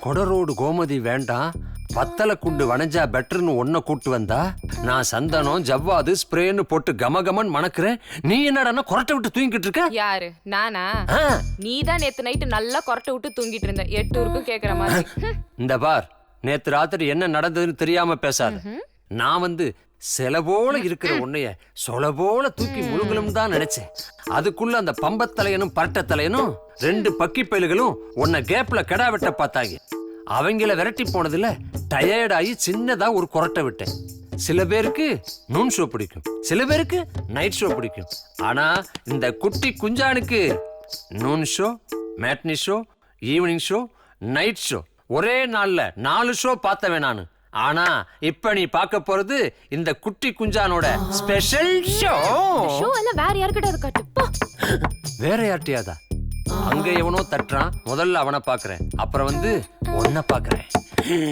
கொடரோடு கோமதி வேண்டாம், பத்தல குண்டு வனஞ்சா பெட்டர்னு ஒன்ன கூட்டு வந்தா, நான் சந்தனம் ஜவ்வாது ஸ்ப்ரேன்னு போட்டு கமகமன் மணக்குறேன். நீ என்னடா கொரட்டை விட்டு தூங்கிட்டு இருக்க? யாரு நானா? நீதான் நேத்து நைட்டு நல்லா கொரட்டை விட்டு தூங்கிட்டு இருந்த. 8 ஊருக்கும் கேக்குற மாதிரி. இந்த பார், நேத்து ராத்திரி என்ன நடந்ததுன்னு தெரியாம பேசாத. நான் சில போல இருக்கிற உன்னைய சொல போல தூக்கி முழுங்கலும் தான் நினைச்சேன். அதுக்குள்ள அந்த பம்பத்தலையனும் பரட்டத்தலையனும் 2 பக்கி பயல்களும் உன்னை கேப்ல கெடா வெட்ட பார்த்தாங்க. அவங்கள விரட்டி போனதுல டயர்டாகி சின்னதா ஒரு கொரட்டை விட்டேன். சில பேருக்கு நூன் ஷோ பிடிக்கும், சில பேருக்கு நைட் ஷோ பிடிக்கும். ஆனா இந்த குட்டி குஞ்சானுக்கு noon show, matinee show, evening show, night show, ஒரே நாள்ல 4 ஷோ பார்த்தவன் நானு. ஆனா இப்ப நீ பார்க்க போறது இந்த குட்டி குஞ்சானோட ஸ்பெஷல் ஷோ. ஷோ எல்லாம் வேற யார்கிட்ட இருக்காட்டு போ. வேற யார்ட்டியாதா? அங்க எவனோ தட்டுறான், முதல்ல அவனை பாக்குறேன், அப்புறம் உன்னை பாக்குறேன்.